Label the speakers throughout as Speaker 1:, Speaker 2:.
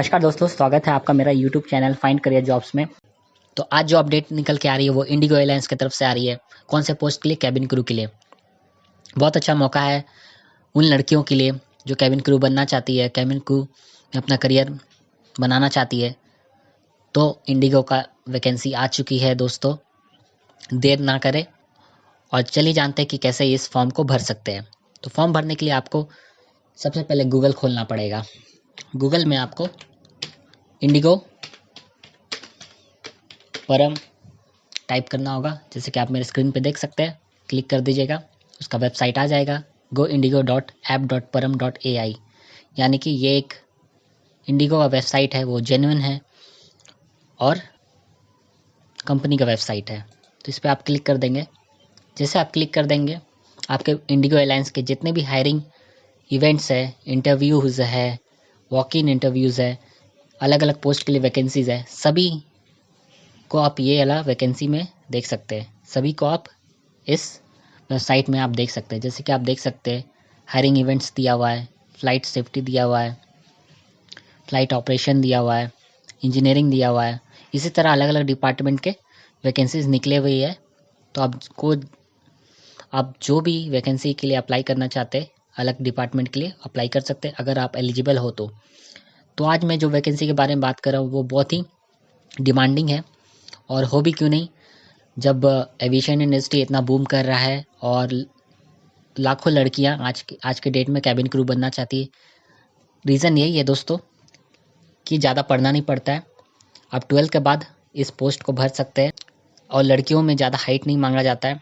Speaker 1: नमस्कार दोस्तों, स्वागत है आपका मेरा YouTube channel find career jobs में। तो आज जो अपडेट निकल के आ रही है वो इंडिगो एयरलाइंस की तरफ से आ रही है। कौन से पोस्ट के लिए? कैबिन क्रू के लिए। बहुत अच्छा मौका है उन लड़कियों के लिए जो कैबिन क्रू बनना चाहती है, कैबिन क्रू में अपना करियर बनाना चाहती है। तो इंडिगो का वैकेंसी आ चुकी है दोस्तों, देर ना करें और चलिए जानते हैं कि कैसे इस फॉर्म को भर सकते हैं। तो फॉर्म भरने के लिए आपको सबसे पहले गूगल खोलना पड़ेगा। गूगल में आपको इंडिगो परम टाइप करना होगा, जैसे कि आप मेरे स्क्रीन पे देख सकते हैं। क्लिक कर दीजिएगा, उसका वेबसाइट आ जाएगा goindigo.app.param.ai। यानी कि ये एक इंडिगो का वेबसाइट है, वो जेन्युइन है और कंपनी का वेबसाइट है। तो इस पर आप क्लिक कर देंगे। जैसे आप क्लिक कर देंगे, आपके इंडिगो एयरलाइंस के जितने भी हायरिंग इवेंट्स है, इंटरव्यूज़ है, वॉक इन इंटरव्यूज़ है, अलग अलग पोस्ट के लिए वैकेंसीज़ है, सभी को आप ये वाला वैकेंसी में देख सकते हैं। सभी को आप इस वेबसाइट में आप देख सकते हैं। जैसे कि आप देख सकते हैं, हायरिंग इवेंट्स दिया हुआ है, फ़्लाइट सेफ्टी दिया हुआ है, फ़्लाइट ऑपरेशन दिया हुआ है, इंजीनियरिंग दिया हुआ है। इसी तरह अलग अलग डिपार्टमेंट के वैकेंसीज निकले हुए है। तो आप जो भी वैकेंसी के लिए अप्लाई करना चाहते हैं, अलग डिपार्टमेंट के लिए अप्लाई कर सकते हैं अगर आप एलिजिबल हो तो आज मैं जो वैकेंसी के बारे में बात कर रहा हूँ वो बहुत ही डिमांडिंग है। और हो भी क्यों नहीं, जब एविएशन इंडस्ट्री इतना बूम कर रहा है और लाखों लड़कियां आज के डेट में कैबिन क्रू बनना चाहती है। रीज़न यही है दोस्तों कि ज़्यादा पढ़ना नहीं पड़ता है। आप 12 के बाद इस पोस्ट को भर सकते हैं और लड़कियों में ज़्यादा हाइट नहीं मांगा जाता है।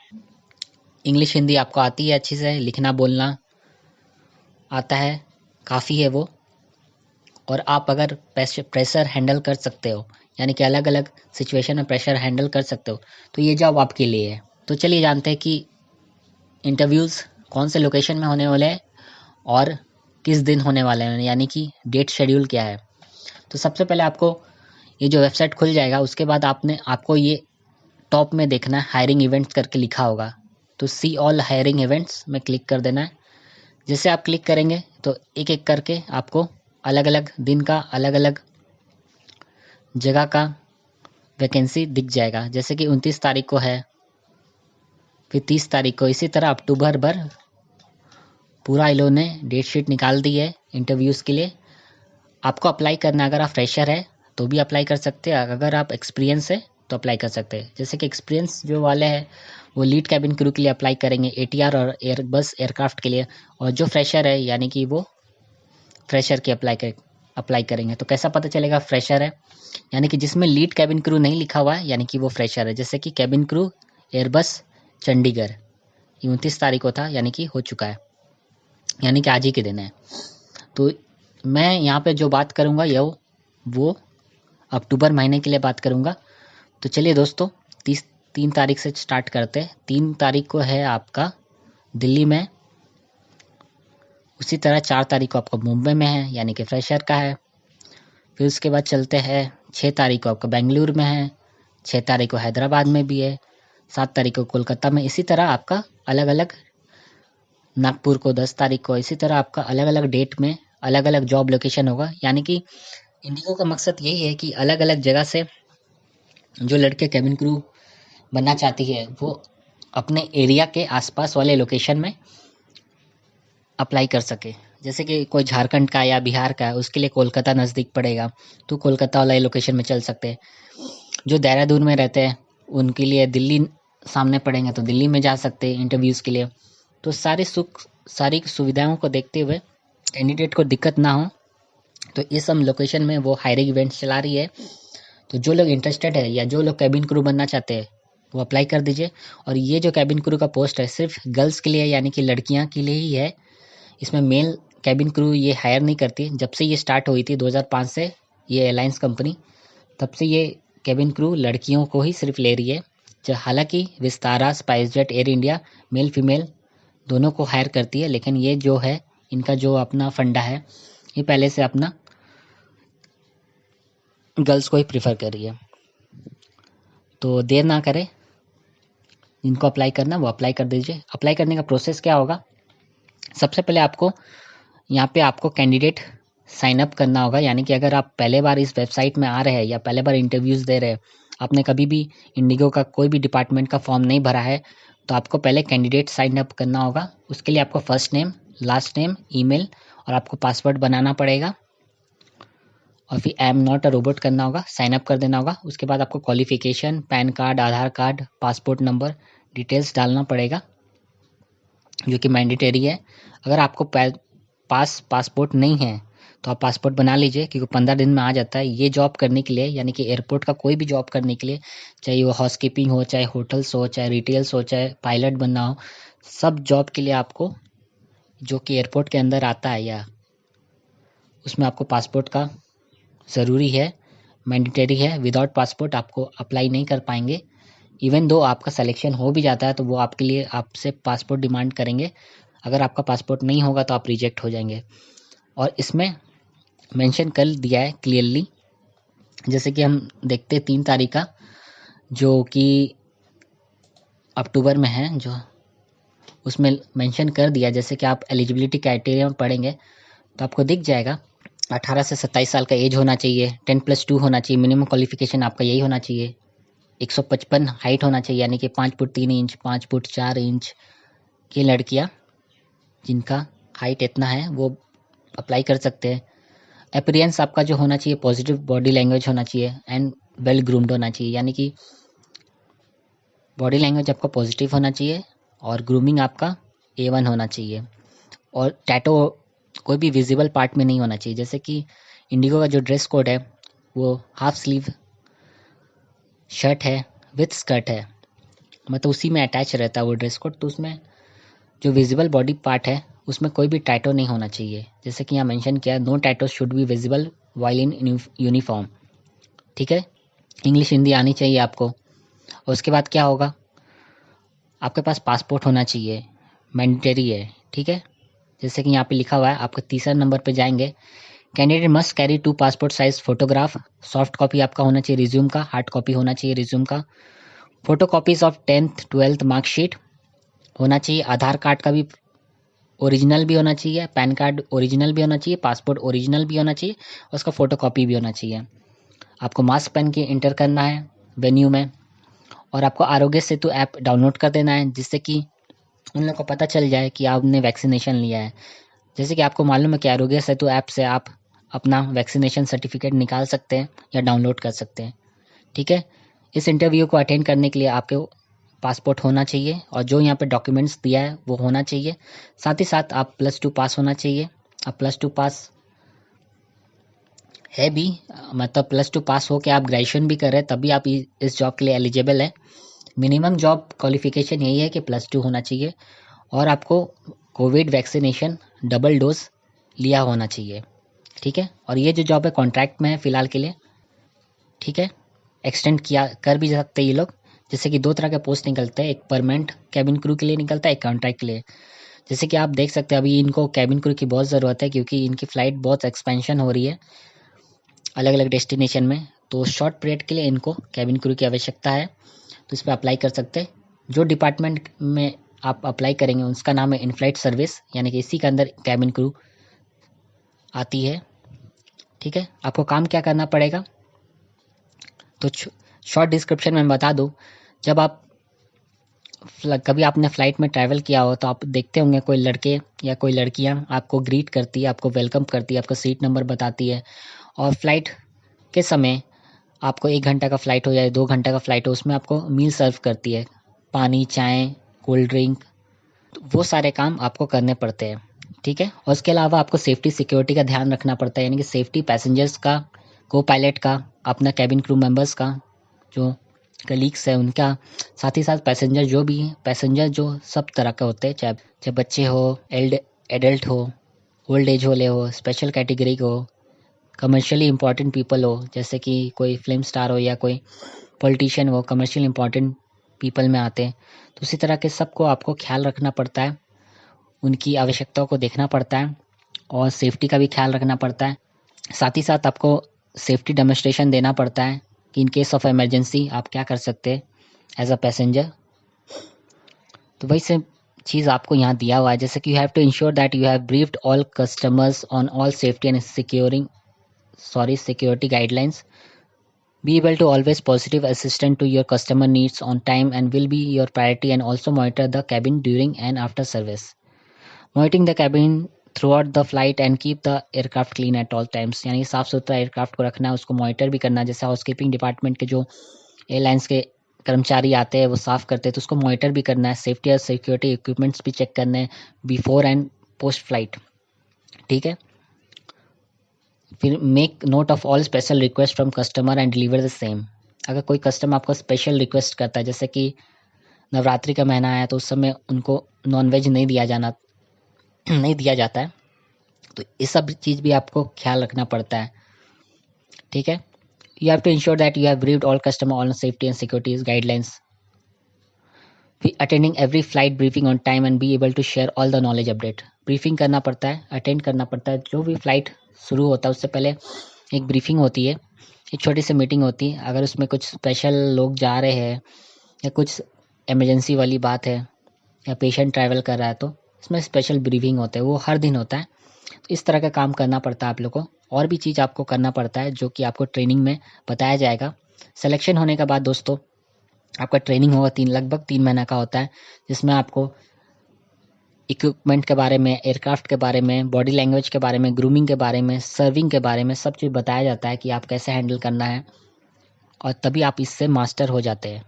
Speaker 1: इंग्लिश हिंदी आपको आती है अच्छे से, लिखना बोलना आता है, काफ़ी है वो। और आप अगर प्रेशर हैंडल कर सकते हो, यानी कि अलग अलग सिचुएशन में प्रेशर हैंडल कर सकते हो, तो ये जॉब आपके लिए है। तो चलिए जानते हैं कि इंटरव्यूज़ कौन से लोकेशन में होने वाले हैं और किस दिन होने वाले हैं, यानी कि डेट शेड्यूल क्या है। तो सबसे पहले आपको ये जो वेबसाइट खुल जाएगा, उसके बाद आपको ये टॉप में देखना है, हायरिंग इवेंट्स करके लिखा होगा। तो सी ऑल हायरिंग इवेंट्स में क्लिक कर देना है। जैसे आप क्लिक करेंगे तो एक एक करके आपको अलग अलग दिन का, अलग अलग जगह का वैकेंसी दिख जाएगा। जैसे कि 29 तारीख को है, फिर 30 तारीख को। इसी तरह अक्टूबर भर पूरा इन्होंने डेट शीट निकाल दी है इंटरव्यूज़ के लिए। आपको अप्लाई करना, अगर आप फ्रेशर है तो भी अप्लाई कर सकते हैं, अगर आप एक्सपीरियंस है तो अप्लाई कर सकते हैं। जैसे कि एक्सपीरियंस जो वाले हैं वो लीड कैबिन क्रू के लिए अप्लाई करेंगे, एटीआर और एयरबस एयरक्राफ्ट के लिए। और जो फ्रेशर है यानी कि वो फ्रेशर के अप्लाई करेंगे। तो कैसा पता चलेगा फ्रेशर है? यानी कि जिसमें लीड कैबिन क्रू नहीं लिखा हुआ है, यानी कि वो फ्रेशर है। जैसे कि कैबिन क्रू एयरबस चंडीगढ़ 29 तारीख को था, यानी कि हो चुका है, यानी कि आज ही के दिन है। तो मैं यहाँ पे जो बात करूँगा वो अक्टूबर महीने के लिए बात करूँगा। तो चलिए दोस्तों, 3 तारीख से स्टार्ट करते हैं। 3 तारीख को है आपका दिल्ली में, उसी तरह 4 तारीख को आपका मुंबई में है, यानी कि फ्रेशर का है। फिर उसके बाद चलते हैं 6 तारीख को आपका बेंगलुरु में है, 6 तारीख को हैदराबाद में भी है, 7 तारीख को कोलकाता में। इसी तरह आपका अलग अलग, नागपुर को 10 तारीख को। इसी तरह आपका अलग अलग डेट में अलग अलग जॉब लोकेशन होगा। यानी कि इंडिगो का मकसद यही है कि अलग अलग जगह से जो लड़के कैबिन क्रू बनना चाहती है वो अपने एरिया के आसपास वाले लोकेशन में अप्लाई कर सके। जैसे कि कोई झारखंड का या बिहार का है, उसके लिए कोलकाता नज़दीक पड़ेगा तो कोलकाता वाला लोकेशन में चल सकते हैं। जो देहरादून में रहते हैं उनके लिए दिल्ली सामने पड़ेंगे तो दिल्ली में जा सकते हैं इंटरव्यूज़ के लिए। तो सारी सुविधाओं को देखते हुए कैंडिडेट को दिक्कत ना हो, तो इस सब लोकेशन में वो हायरिंग इवेंट्स चला रही है। तो जो लोग इंटरेस्टेड है या जो लोग कैबिन क्रू बनना चाहते हैं वो अप्लाई कर दीजिए। और ये जो कैबिन क्रू का पोस्ट है सिर्फ गर्ल्स के लिए, यानी कि लड़कियां के लिए ही है। इसमें मेल कैबिन क्रू ये हायर नहीं करती। जब से ये स्टार्ट हुई थी 2005 से ये एयरलाइंस कंपनी, तब से ये कैबिन क्रू लड़कियों को ही सिर्फ ले रही है। हालांकि Vistara, SpiceJet, air India male female दोनों को हायर करती है, लेकिन ये जो है इनका जो अपना फंडा है ये पहले से अपना गर्ल्स को ही प्रीफर कर रही है। तो देर ना करें, जिनको अप्लाई करना वो अप्लाई कर दीजिए। अप्लाई करने का प्रोसेस क्या होगा? सबसे पहले आपको यहाँ पे आपको कैंडिडेट साइन अप करना होगा। यानी कि अगर आप पहले बार इस वेबसाइट में आ रहे हैं या पहले बार इंटरव्यूज़ दे रहे हैं, आपने कभी भी इंडिगो का कोई भी डिपार्टमेंट का फॉर्म नहीं भरा है, तो आपको पहले कैंडिडेट साइन अप करना होगा। उसके लिए आपको first name, last name, email और आपको पासवर्ड बनाना पड़ेगा और फिर I am not a robot करना होगा, साइन अप कर देना होगा। उसके बाद आपको क्वालिफिकेशन, पैन कार्ड, आधार कार्ड, पासपोर्ट नंबर, डिटेल्स डालना पड़ेगा जो कि मैंडेटरी है। अगर आपको पासपोर्ट नहीं है तो आप पासपोर्ट बना लीजिए, क्योंकि 15 दिन में आ जाता है। ये जॉब करने के लिए, यानी कि एयरपोर्ट का कोई भी जॉब करने के लिए, चाहे वो हाउसकीपिंग हो, चाहे होटल्स हो, चाहे रिटेल्स हो, चाहे पायलट बनना हो, सब जॉब के लिए आपको जो कि एयरपोर्ट के अंदर आता है या उसमें आपको पासपोर्ट का ज़रूरी है, मैंडेटरी है। विदाउट पासपोर्ट आपको अप्लाई नहीं कर पाएंगे। इवन दो आपका सिलेक्शन हो भी जाता है तो वो आपके लिए आपसे पासपोर्ट डिमांड करेंगे। अगर आपका पासपोर्ट नहीं होगा तो आप रिजेक्ट हो जाएंगे। और इसमें मेंशन कर दिया है क्लियरली, जैसे कि हम देखते हैं 3 तारीख का जो कि अक्टूबर में है, जो उसमें मेंशन कर दिया, जैसे कि आप एलिजिबिलिटी क्राइटेरिया में पढ़ेंगे तो आपको दिख जाएगा 18 से 27 साल का एज होना चाहिए, 10+2 होना चाहिए, मिनिमम क्वालिफिकेशन आपका यही होना चाहिए, 155 हाइट होना चाहिए, यानी कि 5 फुट 3 इंच, 5 फुट 4 इंच की लड़कियाँ जिनका हाइट इतना है वो अप्लाई कर सकते हैं। अपीयरेंस आपका जो होना चाहिए, पॉजिटिव बॉडी लैंग्वेज होना चाहिए एंड वेल ग्रूम्ड होना चाहिए, यानी कि बॉडी लैंग्वेज आपका पॉजिटिव होना चाहिए और ग्रूमिंग आपका A1 होना चाहिए। और टैटो कोई भी विजिबल पार्ट में नहीं होना चाहिए। जैसे कि इंडिगो का जो ड्रेस कोड है वो हाफ स्लीव शर्ट है विथ स्कर्ट है, मतलब उसी में अटैच रहता है वो ड्रेस कोड। तो उसमें जो विजिबल बॉडी पार्ट है उसमें कोई भी टैटो नहीं होना चाहिए। जैसे कि यहाँ मेंशन किया, no tattoo should be visible while in uniform. ठीक है, इंग्लिश हिंदी आनी चाहिए आपको। और उसके बाद क्या होगा, आपके पास पासपोर्ट होना चाहिए, मैंडेटरी है। ठीक है, जैसे कि यहाँ पे लिखा हुआ है, आपका तीसरा नंबर पे जाएंगे, candidate must carry 2 passport size photograph, soft copy आपका होना चाहिए रिज्यूम का, हार्ड कॉपी होना चाहिए रिज्यूम का, photo copies of 10th 12th marksheet होना चाहिए, आधार कार्ड का भी ओरिजिनल भी होना चाहिए, पैन कार्ड ओरिजिनल भी होना चाहिए, पासपोर्ट ओरिजिनल भी होना चाहिए, उसका फोटो कॉपी भी होना चाहिए। आपको मास्क पहन के इंटर करना है वेन्यू में। और आपको आरोग्य सेतु ऐप डाउनलोड कर देना है, जिससे कि उन लोगों को पता चल जाए कि आपने वैक्सीनेशन लिया है। जैसे कि आपको मालूम है कि आरोग्य सेतु ऐप से आप अपना वैक्सीनेशन सर्टिफिकेट निकाल सकते हैं या डाउनलोड कर सकते हैं। ठीक है, इस इंटरव्यू को अटेंड करने के लिए आपके पासपोर्ट होना चाहिए और जो यहाँ पे डॉक्यूमेंट्स दिया है वो होना चाहिए। साथ ही साथ आप +2 पास होना चाहिए। आप +2 पास है भी, मतलब +2 पास हो के आप ग्रेजुएशन भी कर रहे हैं तभी आप इस जॉब के लिए एलिजिबल है। मिनिमम जॉब क्वालिफिकेशन यही है कि +2 होना चाहिए और आपको कोविड वैक्सीनेशन डबल डोज लिया होना चाहिए। ठीक है, और ये जो जॉब है कॉन्ट्रैक्ट में है फ़िलहाल के लिए। ठीक है, एक्सटेंड किया कर भी सकते हैं ये लोग। जैसे कि 2 तरह के पोस्ट निकलते हैं, एक परमानेंट कैबिन क्रू के लिए निकलता है, एक कॉन्ट्रैक्ट के लिए। जैसे कि आप देख सकते हैं अभी इनको कैबिन क्रू की बहुत ज़रूरत है, क्योंकि इनकी फ़्लाइट बहुत एक्सपेंशन हो रही है अलग अलग डेस्टिनेशन में। तो शॉर्ट पीरियड के लिए इनको कैबिन क्रू की आवश्यकता है, तो इस पर अप्लाई कर सकते हैं। जो डिपार्टमेंट में आप अप्लाई करेंगे उसका नाम है इन फ्लाइट सर्विस, यानी कि इसी के अंदर कैबिन क्रू आती है। ठीक है, आपको काम क्या करना पड़ेगा, तो शॉर्ट डिस्क्रिप्शन में बता दूँ। जब आप कभी आपने फ़्लाइट में ट्रैवल किया हो तो आप देखते होंगे कोई लड़के या कोई लड़कियां आपको ग्रीट करती है, आपको वेलकम करती है, आपका सीट नंबर बताती है। और फ्लाइट के समय आपको 1 घंटा का फ़्लाइट हो या 2 घंटा का फ़्लाइट हो, उसमें आपको मील सर्व करती है, पानी, चाय, कोल्ड ड्रिंक, तो वो सारे काम आपको करने पड़ते हैं। ठीक है, और उसके अलावा आपको सेफ्टी सिक्योरिटी का ध्यान रखना पड़ता है, यानी कि सेफ्टी पैसेंजर्स का, को पायलट का, अपना कैबिन क्रू मेंबर्स का, जो कलीग्स है उनका, साथ ही साथ पैसेंजर जो भी हैं, पैसेंजर जो सब तरह के होते हैं, चाहे बच्चे हो, एडल्ट हो, ओल्ड एज वाले हो, स्पेशल कैटेगरी के हो, कमर्शियली इंपॉर्टेंट पीपल हो, जैसे कि कोई फिल्म स्टार हो या कोई पॉलिटिशियन हो, कमर्शियल इंपॉर्टेंट पीपल में आते हैं। तो उसी तरह के सबको आपको ख्याल रखना पड़ता है, उनकी आवश्यकताओं को देखना पड़ता है और सेफ्टी का भी ख्याल रखना पड़ता है। साथ ही साथ आपको सेफ्टी डेमोन्स्ट्रेशन देना पड़ता है कि इन केस ऑफ इमरजेंसी आप क्या कर सकते हैं एज अ पैसेंजर। तो वही से चीज़ आपको यहाँ दिया हुआ है, जैसे कि you have to ensure that you have briefed all customers on all safety and security guidelines. Be able to always positive assistant to your customer needs on time and will be your priority, and also monitor the cabin during and after service. Monitoring the cabin throughout the flight and keep the aircraft clean at all times. यानी साफ सुथरा aircraft को रखना है, उसको monitor भी करना है. जैसे हाउसकीपिंग डिपार्टमेंट के जो एयरलाइंस के कर्मचारी आते हैं वो साफ़ करते हैं, तो उसको मॉनिटर भी करना है. सेफ्टी और सिक्योरिटी इक्विपमेंट्स भी चेक करने हैं बिफोर एंड पोस्ट फ्लाइट. ठीक है. फिर make note of all special request from customer and deliver the same. अगर कोई कस्टमर आपको स्पेशल रिक्वेस्ट करता है, जैसे कि नवरात्रि का महीना आया तो उस समय उनको नॉनवेज नहीं दिया जाता है, तो ये सब चीज़ भी आपको ख्याल रखना पड़ता है. ठीक है. You have to ensure that you have briefed all customer on safety and security guidelines. Attending every flight briefing on time and be able to share all the knowledge update. Briefing करना पड़ता है, attend करना पड़ता है. जो भी flight शुरू होता है उससे पहले एक ब्रीफिंग होती है, एक छोटी सी मीटिंग होती है. अगर उसमें कुछ स्पेशल लोग जा रहे हैं या कुछ इमरजेंसी वाली बात है या पेशेंट ट्रैवल कर रहा है, तो इसमें स्पेशल ब्रीफिंग होता है, वो हर दिन होता है. तो इस तरह का काम करना पड़ता है आप लोग को. और भी चीज़ आपको करना पड़ता है जो कि आपको ट्रेनिंग में बताया जाएगा. सिलेक्शन होने के बाद दोस्तों आपका ट्रेनिंग होगा, लगभग 3 महीना का होता है, जिसमें आपको इक्विपमेंट के बारे में, एयरक्राफ्ट के बारे में, बॉडी लैंग्वेज के बारे में, ग्रूमिंग के बारे में, सर्विंग के बारे में सब चीज़ बताया जाता है कि आप कैसे हैंडल करना है, और तभी आप इससे मास्टर हो जाते हैं.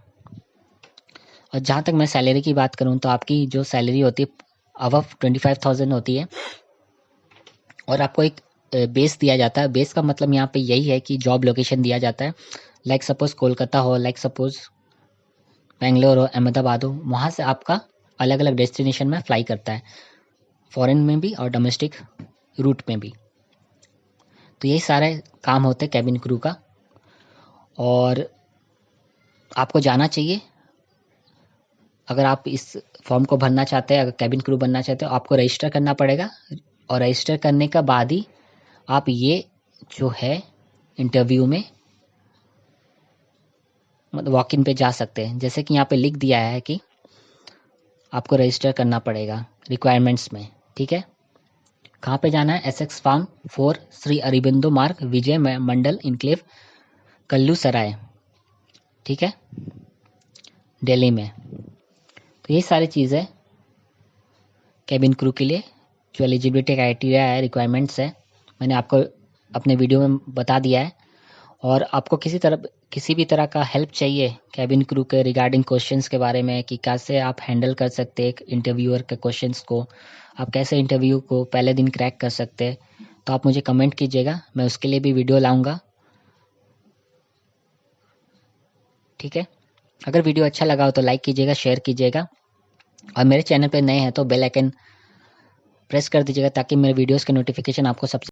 Speaker 1: और जहाँ तक मैं सैलरी की बात करूँ तो आपकी जो सैलरी होती है अबव 25,000 होती है, और आपको एक बेस दिया जाता है. बेस का मतलब यहाँ पे यही है कि जॉब लोकेशन दिया जाता है. लाइक सपोज कोलकाता हो, लाइक सपोज बेंगलोर हो, अहमदाबाद हो, वहाँ से आपका अलग अलग डेस्टिनेशन में फ्लाई करता है, फॉरेन में भी और डोमेस्टिक रूट में भी. तो यही सारे काम होते हैं कैबिन क्रू का, और आपको जाना चाहिए. अगर आप इस फॉर्म को भरना चाहते हैं, अगर कैबिन क्रू बनना चाहते हो, आपको रजिस्टर करना पड़ेगा, और रजिस्टर करने के बाद ही आप ये जो है इंटरव्यू में मतलब वॉक इन पे जा सकते हैं. जैसे कि यहाँ पे लिख दिया है कि आपको रजिस्टर करना पड़ेगा रिक्वायरमेंट्स में. ठीक है. कहाँ पे जाना है? एसेक्स फार्म 4, श्री अरबिंदो मार्ग, विजय मंडल इनक्लेव, कल्लू सराय. ठीक है, दिल्ली में. तो ये सारी चीज़ें कैबिन क्रू के लिए जो एलिजिबिलिटी क्राइटेरिया है, रिक्वायरमेंट्स है, मैंने आपको अपने वीडियो में बता दिया है. और आपको किसी भी तरह का हेल्प चाहिए कैबिन क्रू के रिगार्डिंग क्वेश्चंस के बारे में, कि कैसे आप हैंडल कर सकते हैं एक इंटरव्यूअर के क्वेश्चंस को, आप कैसे इंटरव्यू को पहले दिन क्रैक कर सकते हैं, तो आप मुझे कमेंट कीजिएगा, मैं उसके लिए भी वीडियो लाऊंगा. ठीक है. अगर वीडियो अच्छा लगा हो तो लाइक कीजिएगा, शेयर कीजिएगा, और मेरे चैनल पर नए हैं तो बेल आइकन प्रेस कर दीजिएगा, ताकि मेरे वीडियोज़ के नोटिफिकेशन आपको सबसे